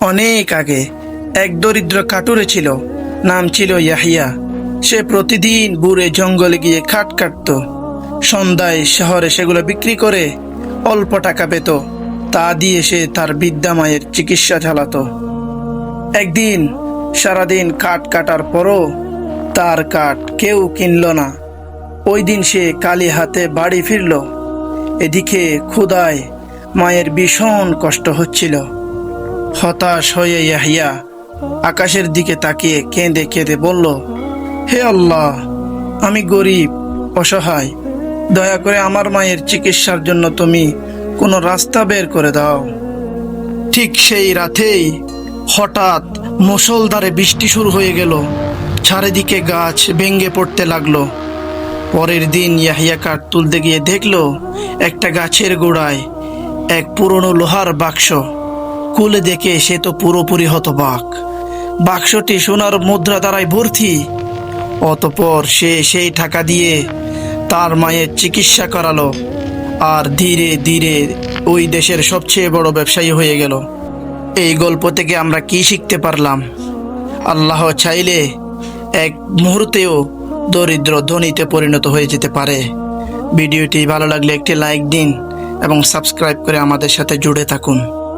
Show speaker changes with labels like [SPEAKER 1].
[SPEAKER 1] অনেক আগে এক দরিদ্র কাটুরে ছিল, নাম ছিল ইয়াহিয়া। সে প্রতিদিন বুড়ে জঙ্গলে গিয়ে কাঠ কাটত। সন্ধ্যায় শহরে সেগুলো বিক্রি করে অল্প টাকা পেত। তা দিয়ে সে তার বৃদ্ধা মায়ের চিকিৎসা চালাতো। একদিন সারাদিন কাঠ কাটার পরও তার কাঠ কেউ কিনল না। ওই দিন সে খালি হাতে বাড়ি ফিরল। এদিকে ক্ষুধায় মায়ের ভীষণ কষ্ট হচ্ছিল। হতাশ হয়ে ইয়াহিয়া আকাশের দিকে তাকিয়ে কেঁদে কেঁদে বলল, হে আল্লাহ, আমি গরিব, অসহায়, দয়া করে আমার মায়ের চিকিৎসার জন্য তুমি কোনো রাস্তা বের করে দাও। ঠিক সেই রাতেই হঠাৎ মুষলধারে বৃষ্টি শুরু হয়ে গেল। চারিদিকে গাছ ভেঙে পড়তে লাগলো। পরের দিন ইয়াহিয়া কাঠ তুলতে গিয়ে দেখলো একটা গাছের গোড়ায় এক পুরনো লোহার বাক্স। খুলে দেখে সে তো পুরোপুরি হতবাক। বাক্সটি সোনার মুদ্রা দ্বারাই ভর্তি। অতঃপর সে সেই টাকা দিয়ে তার মায়ের চিকিৎসা করালো আর ধীরে ধীরে ওই দেশের সবচেয়ে বড় ব্যবসায়ী হয়ে গেল। এই গল্প থেকে আমরা কি শিখতে পারলাম? আল্লাহ চাইলে এক মুহূর্তেও দরিদ্র ধনীতে পরিণত হয়ে যেতে পারে। ভিডিওটি ভালো লাগলে একটি লাইক দিন এবং সাবস্ক্রাইব করে আমাদের সাথে জুড়ে থাকুন।